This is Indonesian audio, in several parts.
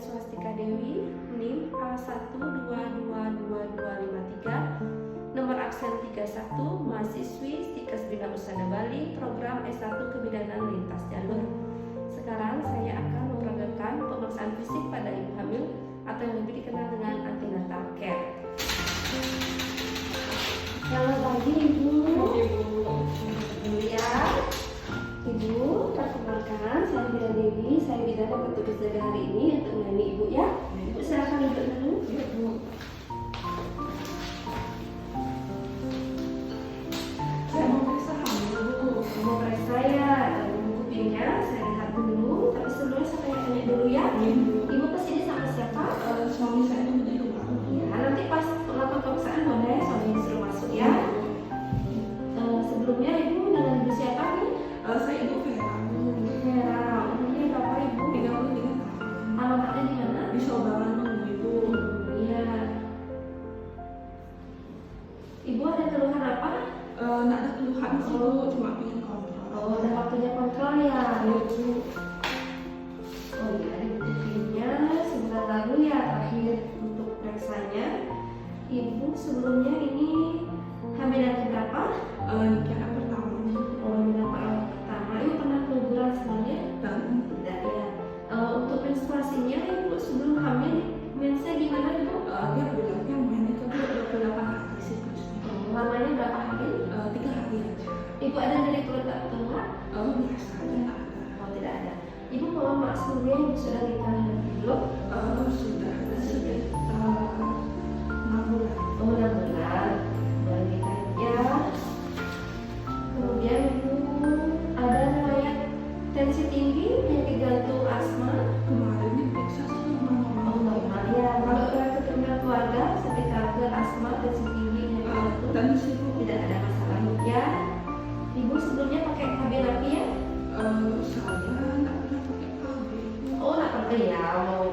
Swastika Dewi, NIM A1222253, nomor absen 31, mahasiswi Stikes Bina Usada Bali, program S1 Kebidanan Lintas Jalur. Sekarang saya akan memperagakan pemeriksaan fisik pada ibu hamil atau yang lebih dikenal dengan antenatal care. Selamat pagi Ibu. Dulu ya. Ibu, perkenalkan, saya Bida Dewi, saya bidan yang bertugas dari hari ini untuk menemani Ibu ya. Ibu silakan duduk dulu. Ya, Bu. Saya mau periksa hamil, Bu. Mau periksa ya, buku kupingnya saya lihat dulu. Tapi sebelumnya saya tanya dulu ya. Ibu kesini sama siapa? Suami saya itu di rumah. Ya, nanti pas melakukan pemeriksaan boleh suami disuruh masuk ya. Sebelumnya Ibu dengan ibu siapa nih? Saya Ibu Vera. Vera, umurnya berapa Ibu? 33 tahun. Alamatnya di mana? Di Sobaran Ibu. Iya. Ibu ada keluhan apa? Nggak ada keluhan sih Bu, cuma pengen kontrol. Oh, udah waktunya kontrol ya, Ibu. Oh iya, buktinya sebulan lalu ya terakhir untuk periksanya. Ibu sebelumnya ini hamil yang keberapa? Yang pertama. Oh, yang pertama. Ibu pernah keguguran sebelumnya? Dan Tidak ya. Untuk menstruasinya Ibu sebelum hamil mensnya gimana Ibu? dia bilangnya main itu 28 hari siklusnya. Lamanya berapa hari? 3 hari aja. Ibu ada dari keluarga keluar? Biasa aja nggak ada. Oh tidak ada. Ibu kalau mak sebelumnya Ibu sudah nikah belum? Sudah. 6 bulan. Oh 6 bulan. Boleh nikah ya. Kemudian Ibu ada riwayat tensi tinggi, penyakit jantung, asma. Kemarin diperiksa sih normal. Oh normal ya. Kalau keturunan keluarga seperti kanker, asma, tensi tinggi, penyakit jantung Dan sih Bu, tidak ada masalah ya. Ibu sebelumnya pakai KB napi ya? saya nggak pernah pakai KB. Oh nggak pakai ya, mau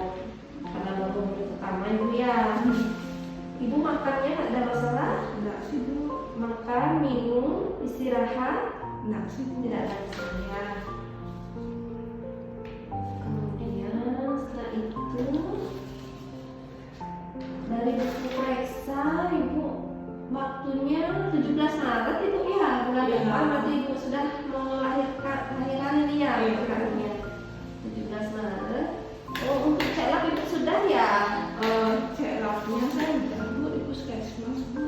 karena baru pertama Ibu ya. Ibu makannya nggak ada masalah? Nggak sih Bu. Makan, minum, istirahat Nggak sih Bu. tidak ada masalah ya. Kemudian setelah itu dari buku periksa Ibu waktunya 17 Maret Ibu ya, bulan Iya. depan berarti Ibu sudah melahirkan lahiran ini ya, Iya. bukannya 17 Maret. Oh untuk cek lab Ibu sudah ya? Cek labnya saya udah Bu di puskesmas Bu.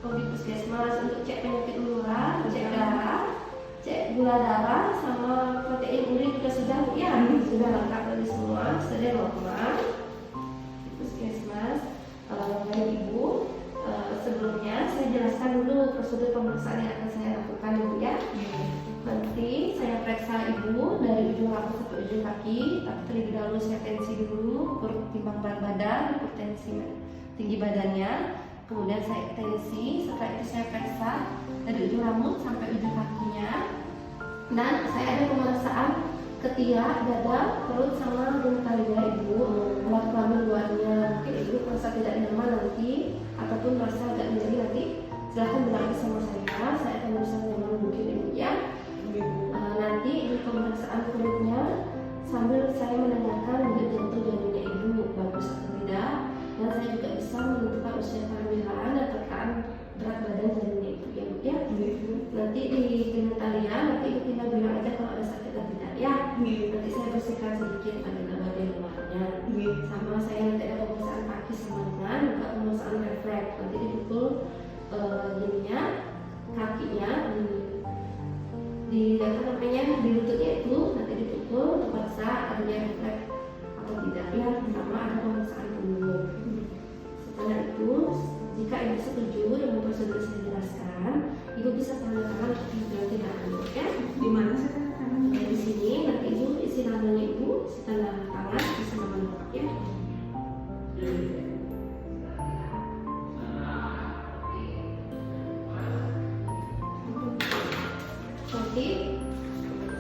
Oh di puskesmas untuk cek penyakit menular, cek darah, cek gula darah sama protein urin juga sudah Bu ya? Sudah lengkap dari semua, sudah normal di puskesmas. Dari Ibu sebelumnya saya jelaskan dulu prosedur pemeriksaan yang akan saya lakukan Ibu ya. Nanti saya periksa Ibu dari ujung rambut sampai ujung kaki, tapi terlebih dahulu saya tensi dulu, timbang berat badan, ukur tensi tinggi badannya, kemudian saya tensi, setelah itu saya periksa dari ujung rambut sampai ujung kakinya, dan saya ada pemeriksaan ketiak, dada, perut sama genitalia Ibu, alat kelamin luarnya. Mungkin Ibu merasa tidak nyaman nanti, ataupun merasa agak nyeri nanti, silahkan bilang sama saya akan berusaha nyaman mungkin Ibu ya. Nanti di pemeriksaan kulitnya sambil saya menanyakan denyut jantung janinnya Ibu bagus atau tidak, dan saya juga bisa menentukan usia kehamilan dan tekanan berat badan janinnya Ibu ya Bu ya. Nanti di genitalia nanti Ibu tinggal bilang aja kalau ada sakit atau tidak ya. Nanti saya bersihkan sedikit bagian bagian luarnya. Sama saya nanti ada pemeriksaan kaki sama lengan, juga pemeriksaan refleks. Nanti dipukul ininya kakinya di apa namanya di lututnya itu nanti dipukul untuk periksa adanya refleks atau tidak ya, sama ada pemeriksaan punggung. Setelah itu jika Ibu setuju dengan prosedur saya jelaskan, Ibu bisa tanda tangan untuk diganti nama ya. Di mana saya Di sini nanti Ibu isi namanya Ibu, isi tanda tangan, isi nama lengkap ya. Nanti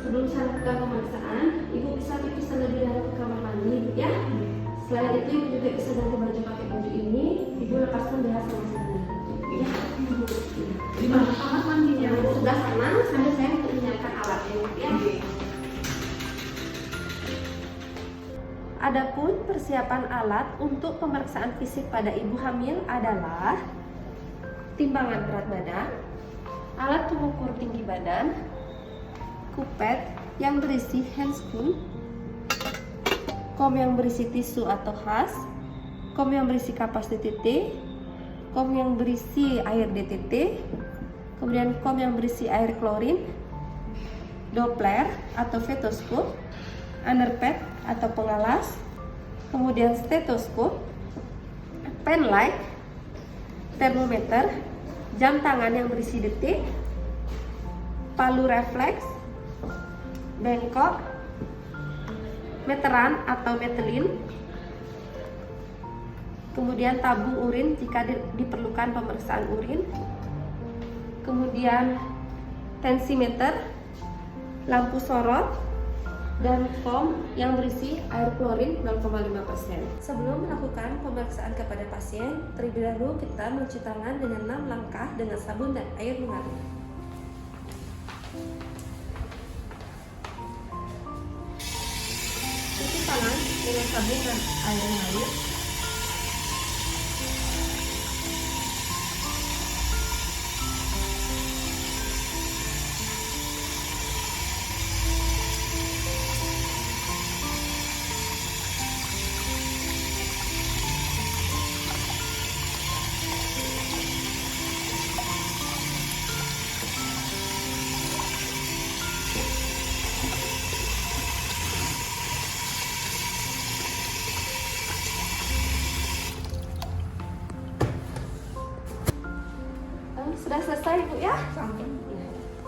sebelum saya lakukan pemeriksaan, Ibu bisa pipis terlebih dahulu ke kamar mandi ya. Selain itu Ibu juga bisa ganti baju pakai baju ini, Ibu lepaskan BH sama sendiri ya. di mana kamar mandinya? Sebelah sana sambil saya untuk menyiapkan alatnya ya. Adapun persiapan alat untuk pemeriksaan fisik pada ibu hamil adalah timbangan berat badan, alat pengukur tinggi badan, kupet yang berisi handscoon, kom yang berisi tisu atau has, kom yang berisi kapas DTT, kom yang berisi air DTT, kemudian kom yang berisi air klorin, Doppler atau stetoskop, underpad atau pengalas, kemudian stetoskop, pen light, termometer, jam tangan yang berisi detik, palu refleks, bengkok, meteran atau metelin, kemudian tabung urin jika diperlukan pemeriksaan urin, kemudian tensimeter, lampu sorot, dan foam yang berisi air klorin 0,5%. Sebelum melakukan pemeriksaan kepada pasien, terlebih dahulu kita mencuci tangan dengan 6 langkah dengan sabun dan air mengalir. Cuci tangan dengan sabun dan air mengalir. Sudah selesai ibu ya? Sampai.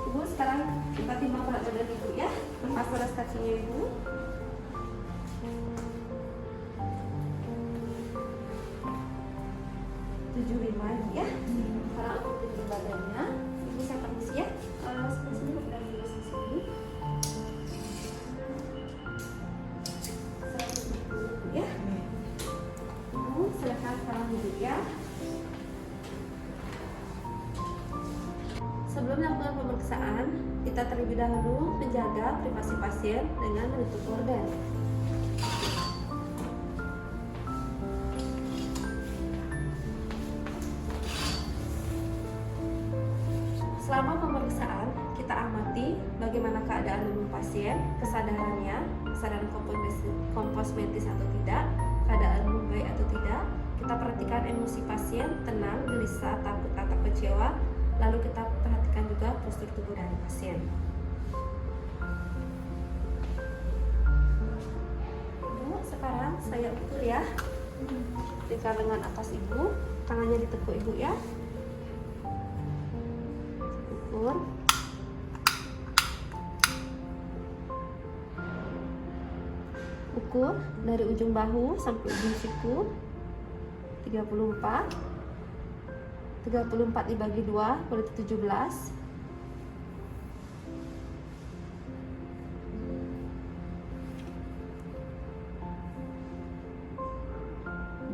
Ibu sekarang kita timbang berat badan ibu ya. Lepas beras kakinya ibu. Tujuh lima ya. Sekarang aku timbang badannya. Ibu saya permisi ya. Sebelah sini udah di sini. 170 ya. Ibu silakan sekarang duduk ya. Sebelum melakukan pemeriksaan, kita terlebih dahulu menjaga privasi pasien dengan menutup gorden. Selama pemeriksaan, kita amati bagaimana keadaan tubuh pasien, kesadarannya, kesadaran kosmetis atau tidak, keadaan lumbai atau tidak. Kita perhatikan emosi pasien, tenang, gelisah, takut atau kecewa. Lalu kita perhatikan juga postur tubuh dari pasien. Ibu, sekarang saya ukur ya. Lingkar lengan atas ibu, tangannya ditekuk ibu ya. Ukur. Ukur dari ujung bahu sampai ujung siku. 34 dibagi 2 berarti 17.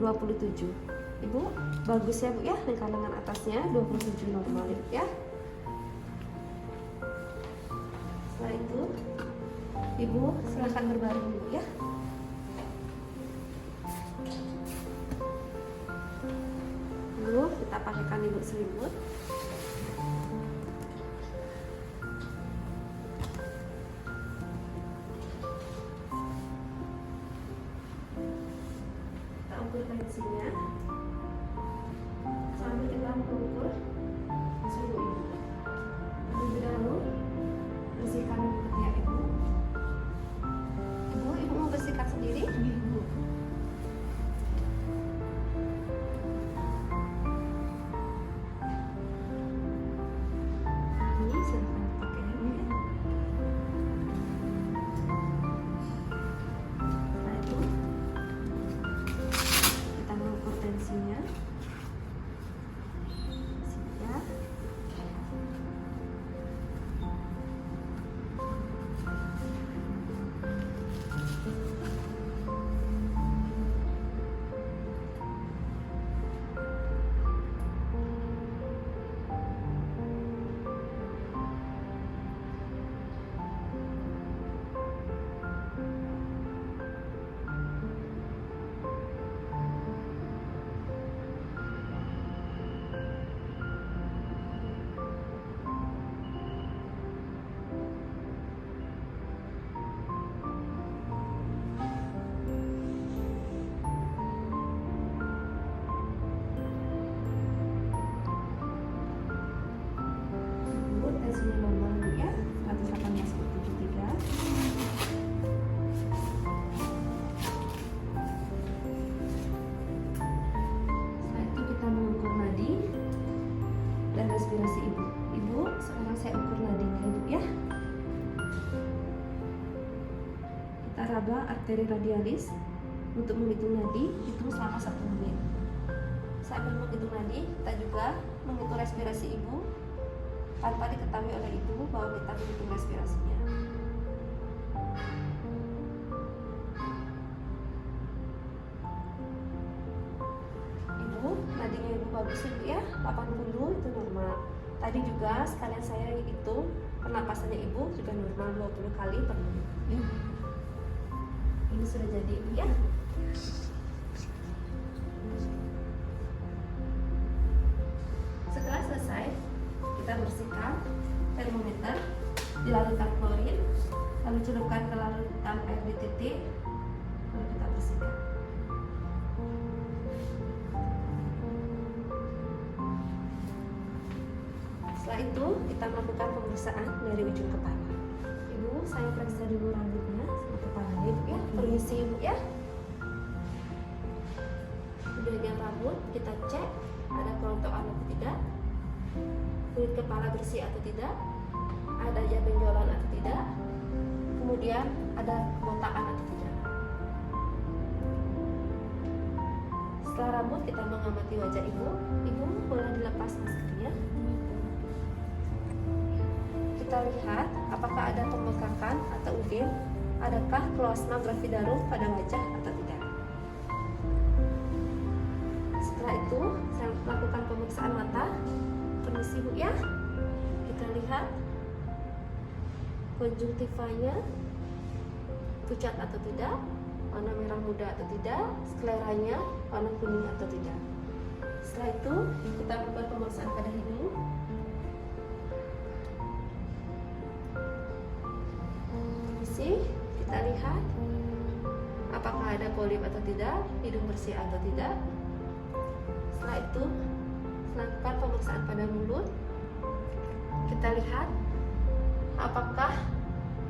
27. Ibu, bagus ya Bu ya, lingkar lengan atasnya 27 normal ya. Setelah itu, Ibu silahkan berbaring dulu ya. Lalu kita pakaikan Ibu selimut. Kita ukur tensinya. Sambil kita mengukur suhu Ibu. Terlebih dahulu bersihkan ketiak Ibu. Ibu mau bersihkan sendiri? Ibu. Ini silahkan dipakai dulu ya. Setelah itu kita mengukur meraba arteri radialis. Untuk menghitung nadi, hitung selama 1 menit. Sambil menghitung nadi, kita juga menghitung respirasi ibu tanpa diketahui oleh ibu bahwa kita menghitung respirasinya. Ibu, nadinya ibu bagus ibu ya, 80 itu normal. Tadi juga sekalian saya hitung pernapasannya ibu juga normal 20 kali per menit. Ini sudah jadi ibu ya. Setelah selesai, kita bersihkan termometer, dilarutkan klorin, lalu celupkan ke larutan air di titik, lalu kita bersihkan. Setelah itu, kita melakukan pemeriksaan dari ujung kepala. Ibu, saya periksa dulu rambutnya sama kepalanya ibu ya. Permisi ibu ya. Bagian rambut kita cek ada kerontokan atau tidak, kulit kepala bersih atau tidak, ada benjolan atau tidak, kemudian ada kebotakan atau tidak. Setelah rambut kita mengamati wajah ibu. Ibu boleh dilepas maskernya. Kita lihat apakah ada pembengkakan atau udin, adakah kloasma gravidarum pada wajah atau tidak. Setelah itu saya lakukan pemeriksaan mata. Permisi bu ya. Kita lihat konjungtivanya pucat atau tidak, warna merah muda atau tidak, skleranya warna kuning atau tidak. Setelah itu kita lakukan pemeriksaan pada hidung. Permisi, kita lihat apakah ada polip atau tidak, hidung bersih atau tidak. Setelah itu lakukan pemeriksaan pada mulut. Kita lihat apakah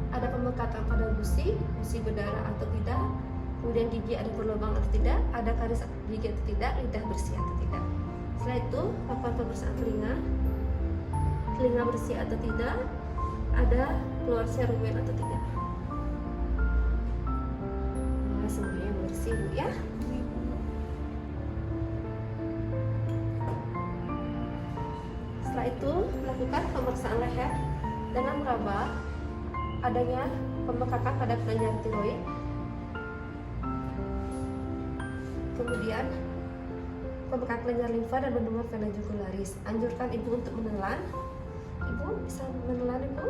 ada pembengkakan pada gusi berdarah atau tidak, kemudian gigi ada berlubang atau tidak, ada karis gigi atau tidak, lidah bersih atau tidak. Setelah itu lakukan pemeriksaan telinga bersih atau tidak, ada keluar serumen atau tidak. Nah, semuanya bersih bu ya. Setelah itu lakukan pemeriksaan leher dengan meraba adanya pembengkakan pada kelenjar tiroid, kemudian pembengkakan kelenjar limfa dan bendungan vena jugularis. Anjurkan ibu untuk menelan. Ibu bisa menelan ibu.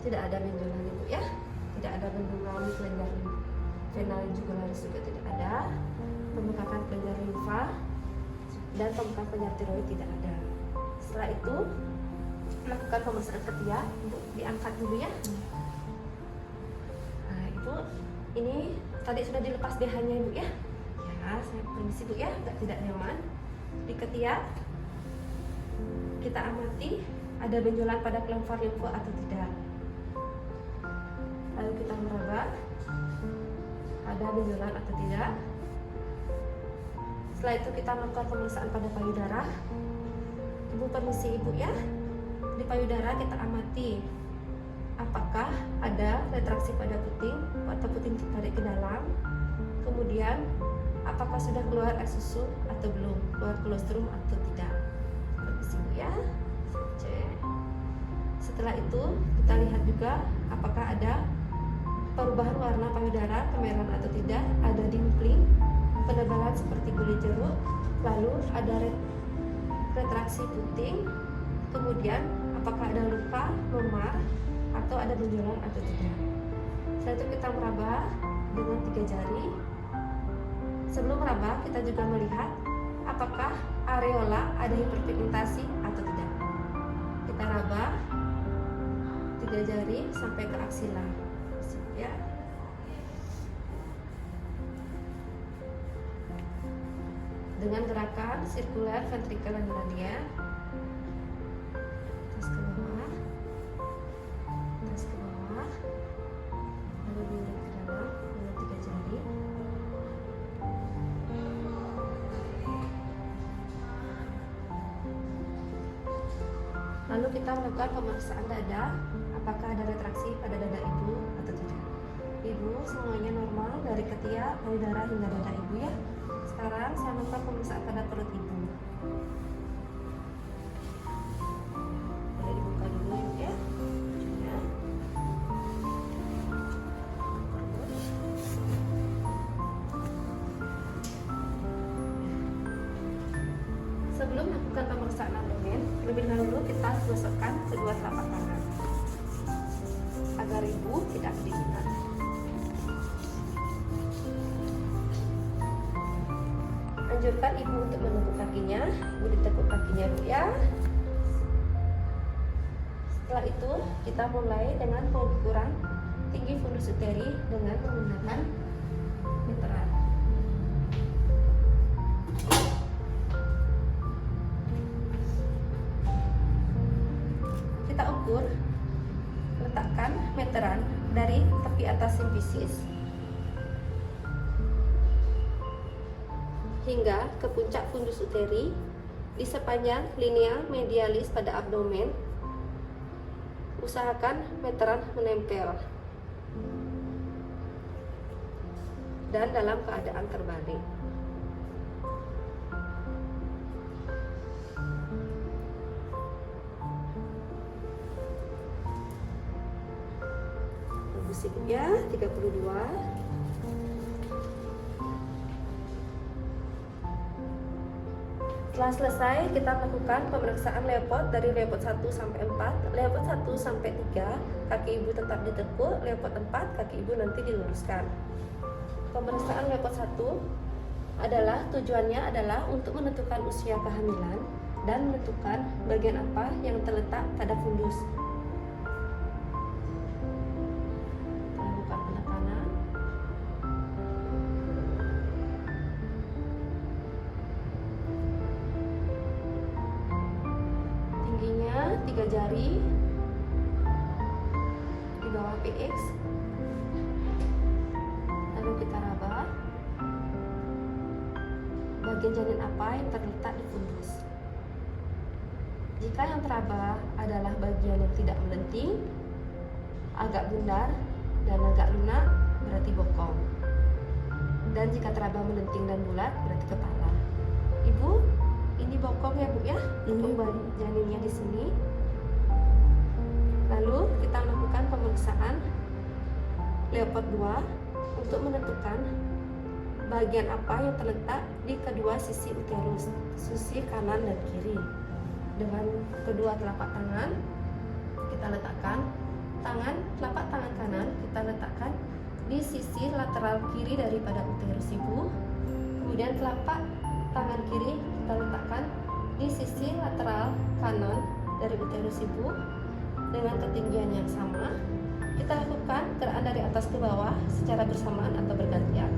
Tidak ada benjolan ibu ya, tidak ada bendungan kelenjar vena jugularis juga tidak ada, pembengkakan kelenjar limfa dan pembengkakan kelenjar tiroid tidak ada. Setelah itu lakukan pemeriksaan ketiak. Ibu diangkat dulu ya. Nah ibu, ini tadi sudah dilepas BH-nya ibu ya. Ya, saya permisi bu ya, tidak nyaman di ketiak. Kita amati ada benjolan pada kelenjar limfa atau tidak. Lalu kita meraba ada benjolan atau tidak. Setelah itu kita melakukan pemeriksaan pada payudara. Ibu permisi ibu ya. Di payudara kita amati apakah ada retraksi pada puting atau puting ditarik ke dalam. Kemudian apakah sudah keluar air susu atau belum, keluar kolostrum atau tidak. Permisi bu ya. Cek. Setelah itu kita lihat juga apakah ada perubahan warna payudara, kemerahan atau tidak, ada dimpling, penebalan seperti kulit jeruk, lalu ada retraksi puting, kemudian apakah ada luka, memar, atau ada benjolan atau tidak. Setelah itu kita meraba dengan 3 jari. Sebelum meraba kita juga melihat apakah areola ada hiperpigmentasi atau tidak. Kita raba 3 jari sampai ke aksila ya. Dengan gerakan sirkuler ventrikular radial, tas ke bawah, lalu diurut ke dalam dengan 3 jari. Lalu kita melakukan pemeriksaan dada, apakah ada retraksi pada dada ibu atau tidak. Ibu semuanya normal dari ketiak, payudara hingga dada ibu ya. Sekarang saya lakukan pemeriksaan pada perut ibu. Boleh dibuka dulu ibu ya. Bajunya. Sebelum melakukan pemeriksaan abdomen, lebih dahulu kita gosokkan kedua telapak tangan agar ibu tidak kedinginan. Anjurkan ibu untuk menekuk kakinya, ibu ditekuk kakinya bu ya. Setelah itu kita mulai dengan pengukuran tinggi fundus uteri dengan menggunakan meteran. Kita ukur, letakkan meteran dari tepi atas simfisis hingga ke puncak fundus uteri di sepanjang linea medialis pada abdomen. Usahakan meteran menempel dan dalam keadaan terbalik. Tembus ya 32. Setelah selesai, kita melakukan pemeriksaan Leopard dari Leopard 1 sampai 4. Leopard 1 sampai 3, kaki ibu tetap ditekuk. Leopard 4, kaki ibu nanti diluruskan. Pemeriksaan Leopard 1 adalah tujuannya adalah untuk menentukan usia kehamilan dan menentukan bagian apa yang terletak pada fundus. Lakukan penekanan. Tingginya 3 jari di bawah PX. Lalu kita raba bagian janin apa yang terletak di fundus. Jika yang teraba adalah bagian yang tidak melenting, agak bundar dan agak lunak, berarti bokong. Dan jika teraba melenting dan bulat, berarti kepala. Ibu, ini bokong ya bu ya, untuk janinnya di sini. Lalu kita melakukan pemeriksaan Leopard 2 untuk menentukan bagian apa yang terletak di kedua sisi uterus, sisi kanan dan kiri. Dengan kedua telapak tangan kita letakkan telapak tangan kanan kita letakkan di sisi lateral kiri daripada uterus ibu. Kemudian telapak tangan kiri kita letakkan di sisi lateral kanan dari uterus ibu dengan ketinggian yang sama. Kita lakukan gerakan dari atas ke bawah secara bersamaan atau bergantian.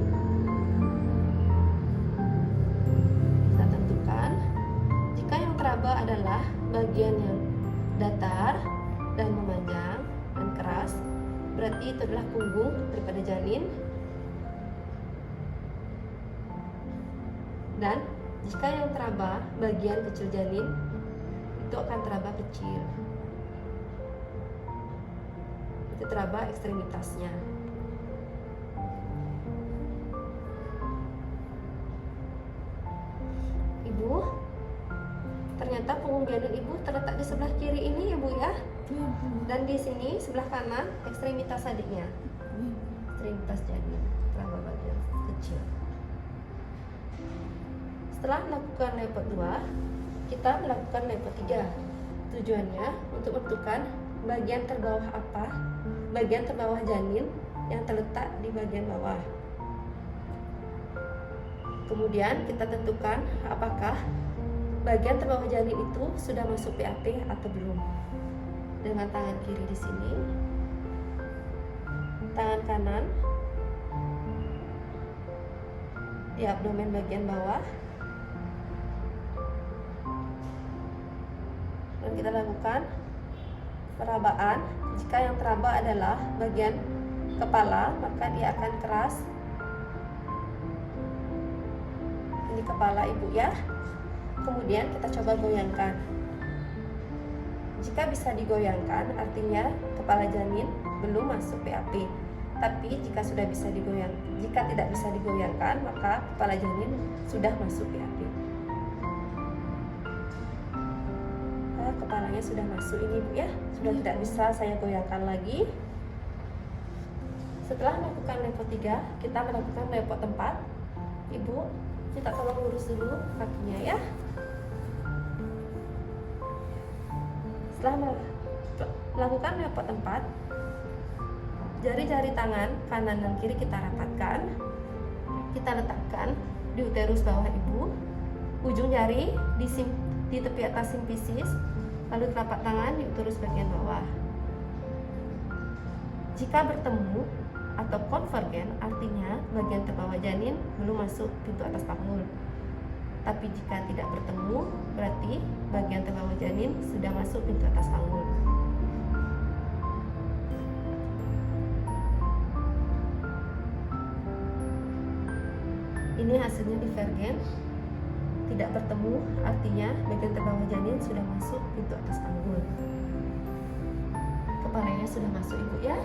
Kita tentukan jika yang teraba adalah bagian yang datar dan memanjang dan keras, berarti itu adalah punggung daripada janin. Dan jika yang teraba bagian kecil janin, itu akan teraba kecil. Itu teraba ekstremitasnya. Ibu, ternyata punggung janin ibu terletak di sebelah kiri ini ya bu ya. Dan di sini sebelah kanan ekstremitas adiknya. Ekstremitas janin, teraba bagian kecil. Setelah melakukan Leopard 2, kita melakukan Leopard 3. Tujuannya untuk menentukan bagian terbawah apa, bagian terbawah janin yang terletak di bagian bawah. Kemudian kita tentukan apakah bagian terbawah janin itu sudah masuk PAP atau belum. Dengan tangan kiri di sini, tangan kanan di abdomen bagian bawah, dan kita lakukan perabaan. Jika yang teraba adalah bagian kepala, maka dia akan keras. Ini kepala ibu ya. Kemudian kita coba goyangkan. Jika bisa digoyangkan, artinya kepala janin belum masuk PAP. Tapi jika tidak bisa digoyangkan, maka kepala janin sudah masuk PAP. Nah, kepalanya sudah masuk ini Bu ya, sudah tidak bisa saya goyangkan lagi. Setelah melakukan lepo 3, kita melakukan lepo 4. Ibu, kita tolong lurus dulu kakinya ya. Setelah melakukan lepo 4, jari-jari tangan kanan dan kiri kita rapatkan. Kita letakkan di uterus bawah ibu. Ujung jari di tepi atas simfisis, lalu telapak tangan di uterus bagian bawah. Jika bertemu atau konvergen, artinya bagian terbawah janin belum masuk pintu atas panggul. Tapi jika tidak bertemu, berarti bagian terbawah janin sudah masuk pintu atas panggul. Ini hasilnya divergen, tidak bertemu, artinya bagian terbawah janin sudah masuk pintu atas panggul. Kepalanya sudah masuk ibu ya.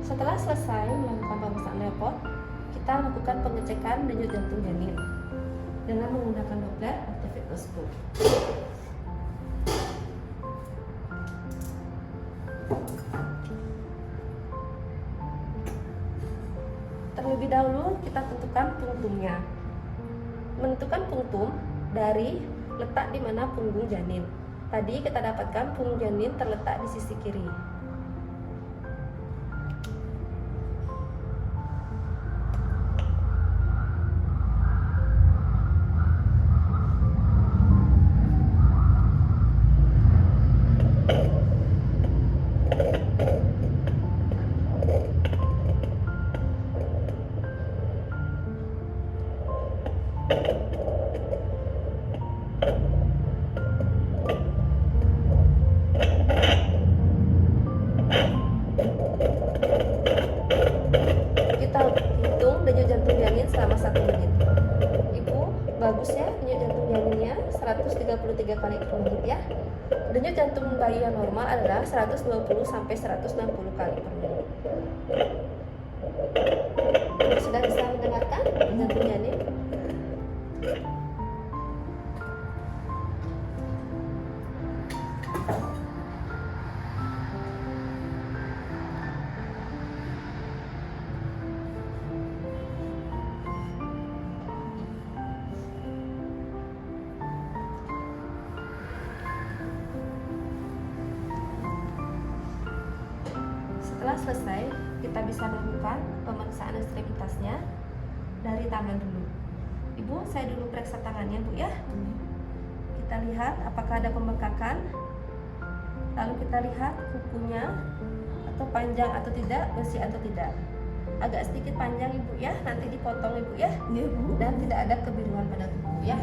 Setelah selesai melakukan pemeriksaan lepot, kita lakukan pengecekan denyut jantung janin dengan menggunakan Doppler atau stetoskop. Terlebih dahulu kita tentukan punktumnya. Menentukan punktum dari letak di mana punggung janin. Tadi kita dapatkan punggung janin terletak di sisi kiri. Kita hitung denyut jantung janin selama 1 menit. Ibu, bagus ya denyut jantung janinnya 133 kali per menit ya. Denyut jantung bayi yang normal adalah 120 sampai 160 kali per menit. Sudah bisa mendengarkan jantung janin? Setelah selesai, kita bisa melakukan pemeriksaan ekstremitasnya dari tangan dulu. Ibu, saya dulu periksa tangannya Bu ya. Kita lihat apakah ada pembengkakan. Lalu kita lihat kukunya atau panjang atau tidak, bersih atau tidak. Agak sedikit panjang Ibu ya, nanti dipotong Ibu ya. Dan tidak ada kebiruan pada kuku ya.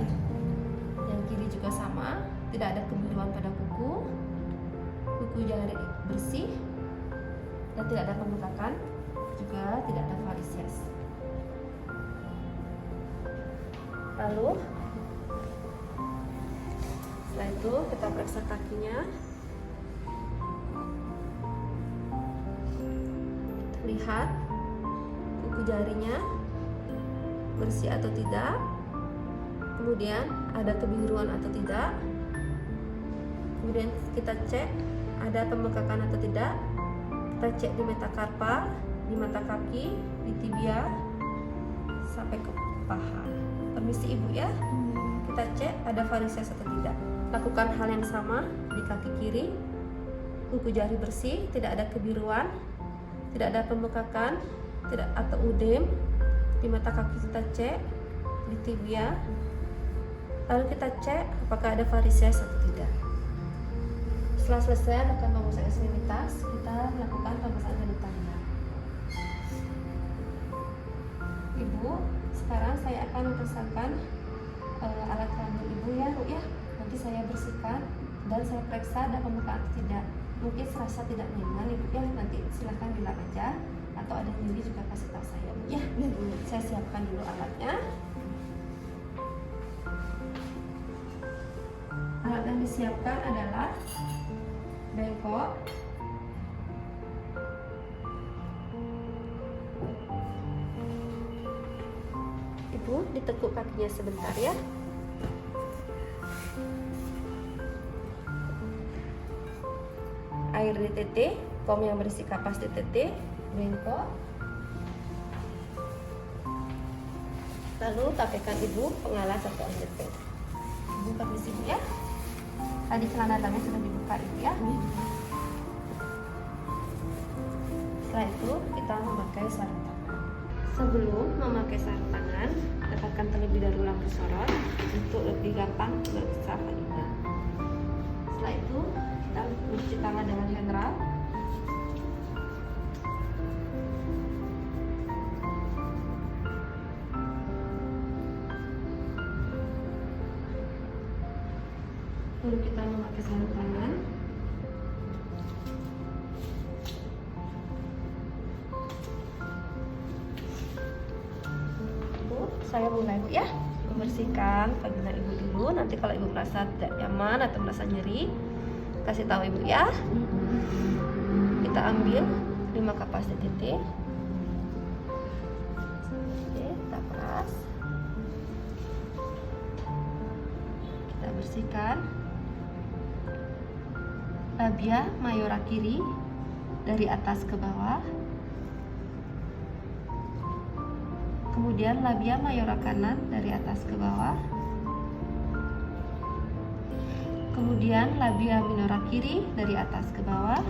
Yang kiri juga sama, tidak ada kebiruan pada kuku. Kuku jari bersih dan tidak ada pembengkakan, juga tidak ada varises. Lalu setelah itu kita periksa kakinya. Lihat kuku jarinya bersih atau tidak, kemudian ada kebiruan atau tidak, kemudian kita cek ada pembengkakan atau tidak. Kita cek di metakarpa, di mata kaki, di tibia, sampai ke paha. Permisi Ibu ya. Kita cek ada varises atau tidak. Lakukan hal yang sama di kaki kiri. Kuku jari bersih, tidak ada kebiruan, tidak ada pembengkakan, tidak atau udem. Di mata kaki kita cek, di tibia. Lalu kita cek apakah ada varises atau tidak. Setelah selesai melakukan pemeriksaan ekstremitas, kita melakukan pemeriksaan genitalinya. Ibu, sekarang saya akan memeriksakan alat kandung Ibu ya, Bu ya. Nanti saya bersihkan dan saya periksa ada pembukaan atau tidak. Mungkin serasa tidak nyaman Ibu ya, nanti silahkan dilap aja, atau ada nyeri juga kasih tahu saya Bu ya. Saya siapkan dulu alatnya. Alat yang disiapkan adalah bengkok, Ibu ditekuk kakinya sebentar ya. Air di tete, kom yang berisi kapas di tete, bengkok. Lalu pakaikan Ibu pengalas atau anjepit. Ibu permisi Bu ya. Tadi celana dalamnya sudah dibuka Ibu ya. Setelah itu kita memakai sarung tangan. Sebelum memakai sarung tangan, dapatkan terlebih dahulu lampu sorot untuk lebih gampang memeriksa vagina. Setelah itu kita mencuci tangan dengan hand rub. Lalu kita memakai sarung tangan. Ibu, saya mulai Bu ya, membersihkan vagina Ibu dulu. Nanti kalau Ibu merasa tidak nyaman atau merasa nyeri, kasih tahu Ibu ya. Kita ambil 5 kapas di titik. Oke, kita peras. Kita bersihkan labia mayora kiri dari atas ke bawah, kemudian labia mayora kanan dari atas ke bawah, kemudian labia minora kiri dari atas ke bawah,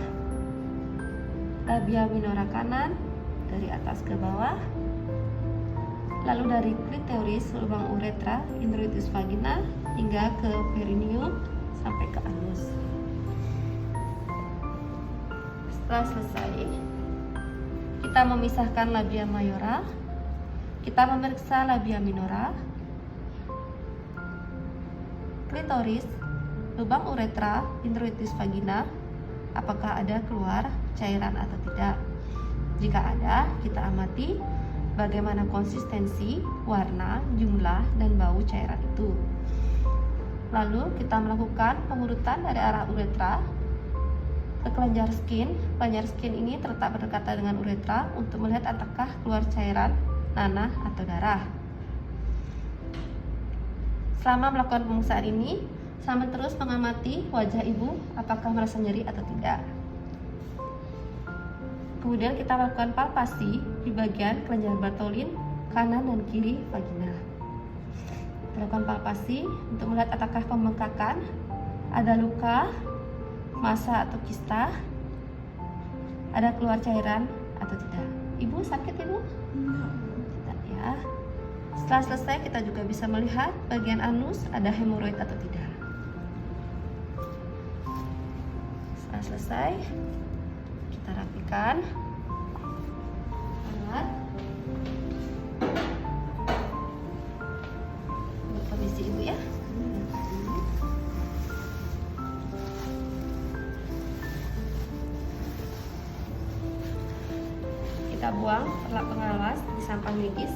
labia minora kanan dari atas ke bawah, lalu dari klitoris, lubang uretra, introitus vagina hingga ke perineum sampai ke anus. Setelah selesai, kita memisahkan labia mayora, kita memeriksa labia minora, klitoris, lubang uretra, introitus vagina, apakah ada keluar cairan atau tidak. Jika ada, kita amati bagaimana konsistensi, warna, jumlah, dan bau cairan itu. Lalu kita melakukan pengurutan dari arah uretra ke kelenjar skin. Kelenjar skin ini terletak berdekatan dengan uretra untuk melihat apakah keluar cairan, nanah, atau darah. Selama melakukan pemeriksaan ini, sambil terus mengamati wajah Ibu apakah merasa nyeri atau tidak. Kemudian kita lakukan palpasi di bagian kelenjar Bartholin kanan dan kiri vagina. Kita lakukan palpasi untuk melihat apakah pembengkakan, ada luka, massa atau kista, ada keluar cairan atau tidak. Ibu sakit Ibu? Tidak ya. Setelah selesai, kita juga bisa melihat bagian anus ada hemoroid atau tidak. Setelah selesai, kita rapikan alat. Permisi Ibu ya. Kita buang perlak pengawas di sampah medis.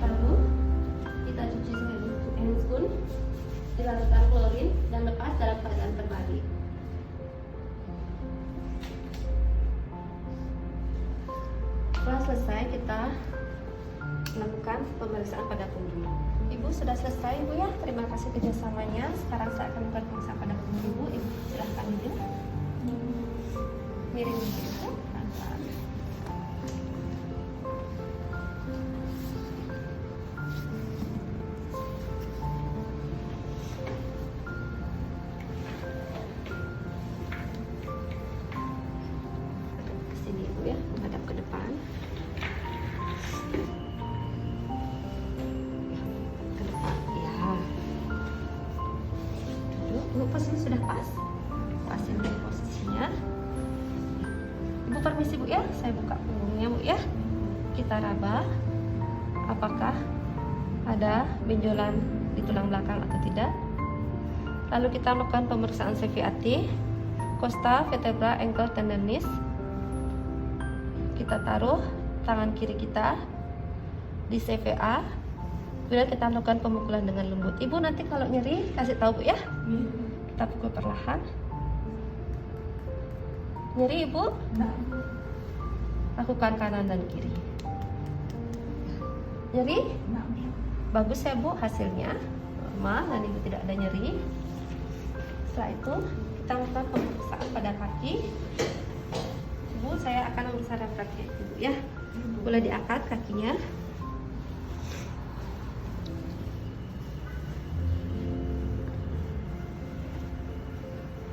Lalu kita cuci handphone, dilarutkan klorin dan lepas dalam keadaan terbalik. Setelah selesai, kita melakukan pemeriksaan pada punggung. Ibu sudah selesai Ibu ya, terima kasih kerjasamanya. Sekarang saya akan melakukan pemeriksaan pada punggung Ibu. Ibu silahkan duduk. Miring dulu, pelan-pelan. Kesini Ibu ya, menghadap ke depan. Posisi sudah pas, pasin dari posisinya. Ibu permisi Bu ya, saya buka punggungnya Bu ya. Kita raba apakah ada benjolan di tulang belakang atau tidak. Lalu kita lakukan pemeriksaan CVAT, costa vertebra ankle tendinous. Kita taruh tangan kiri kita di CVA. Kemudian kita lakukan pemukulan dengan lembut. Ibu nanti kalau nyeri kasih tahu Bu ya. Kita pukul perlahan. Nyeri Ibu? Lakukan kanan dan kiri. Nyeri? Bagus ya Bu hasilnya. Normal dan Ibu tidak ada nyeri. Setelah itu kita lakukan pemeriksaan pada kaki. Ibu, saya akan memeriksa kaki Ibu ya. Boleh diangkat kakinya.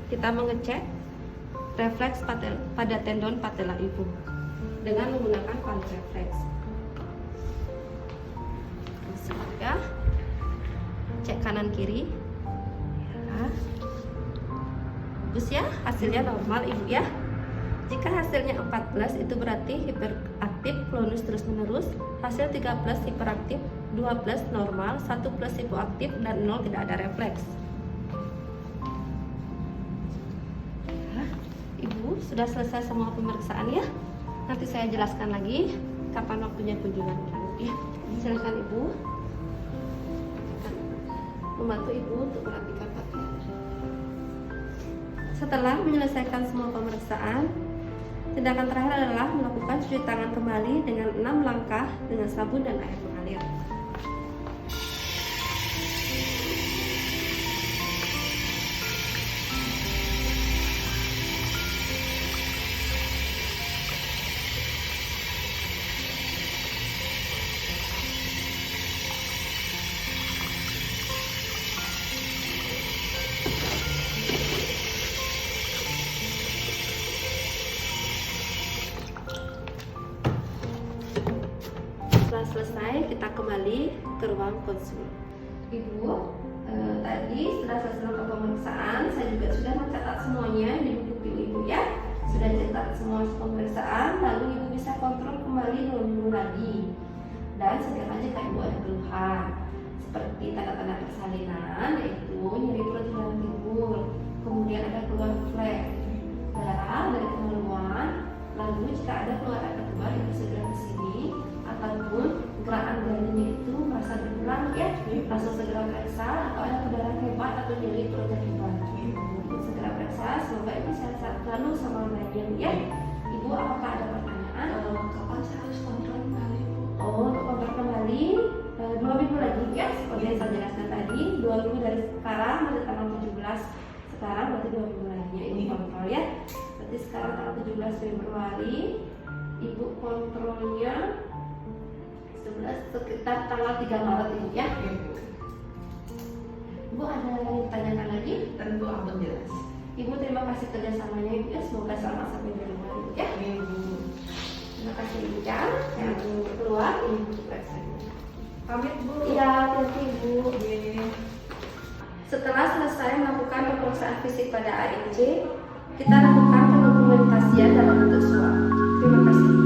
Kita mengecek refleks pada tendon patella Ibu dengan menggunakan palu refleks. Ya. Cek kanan kiri. Ya. Bagus ya, hasilnya normal Ibu ya. Jika hasilnya 14 itu berarti hiperaktif klonus terus menerus. Hasil 13 hiperaktif, 12 normal, 1 plus hipoaktif dan 0 tidak ada refleks. Ibu sudah selesai semua pemeriksaan ya. Nanti saya jelaskan lagi kapan waktunya kunjungan ya. Silakan Ibu. Membantu Ibu untuk merapikan pakaian. Setelah menyelesaikan semua pemeriksaan, tindakan terakhir adalah melakukan cuci tangan kembali dengan 6 langkah dengan sabun dan air mengalir. Setelah selesai, kita kembali ke ruang konsul. Ibu, tadi setelah selesai pemeriksaan, saya juga sudah mencatat semuanya di buku Ibu ya. Sudah dicatat semua pemeriksaan, lalu Ibu bisa kontrol kembali 2 minggu lagi. Dan segera jika Ibu ada keluhan seperti tanda-tanda persalinan, yaitu nyeri perut hilang timbul, kemudian ada keluar flek darah dari kemaluan, lalu jika ada keluar air kembar Ibu segera ke sini, ataupun gerakan jarinya itu merasa berulang ya, langsung segera periksa atau ada perdarahan hebat atau nyeri perut yang hebat. Ibu segera periksa, semoga Ibu sehat selalu sama bayinya ya. Ibu, apakah ada pertanyaan? Kapan saya harus kontrol kembali? Oh, untuk kontrol kembali 2 minggu lagi ya, seperti yang saya jelaskan tadi. 2 minggu dari sekarang, dari tanggal 17 sekarang berarti 2 minggu lagi ya Ibu kontrol ya. Berarti sekarang tanggal 17 Februari, Ibu kontrolnya sekitar tanggal 3 Maret Ibu ya. Ibu ada yang ditanyakan lagi? Tentu aman jelas. Ibu terima kasih kerjasamanya Ibu ya, semoga selamat sampai di rumah Ibu ya. Terima kasih Ibu ya. Yang keluar Ibu periksa. Pamit Bu. Iya, hati-hati Ibu. Setelah selesai melakukan pemeriksaan fisik pada AEC, kita lakukan pendokumentasian dalam bentuk suap. Terima kasih.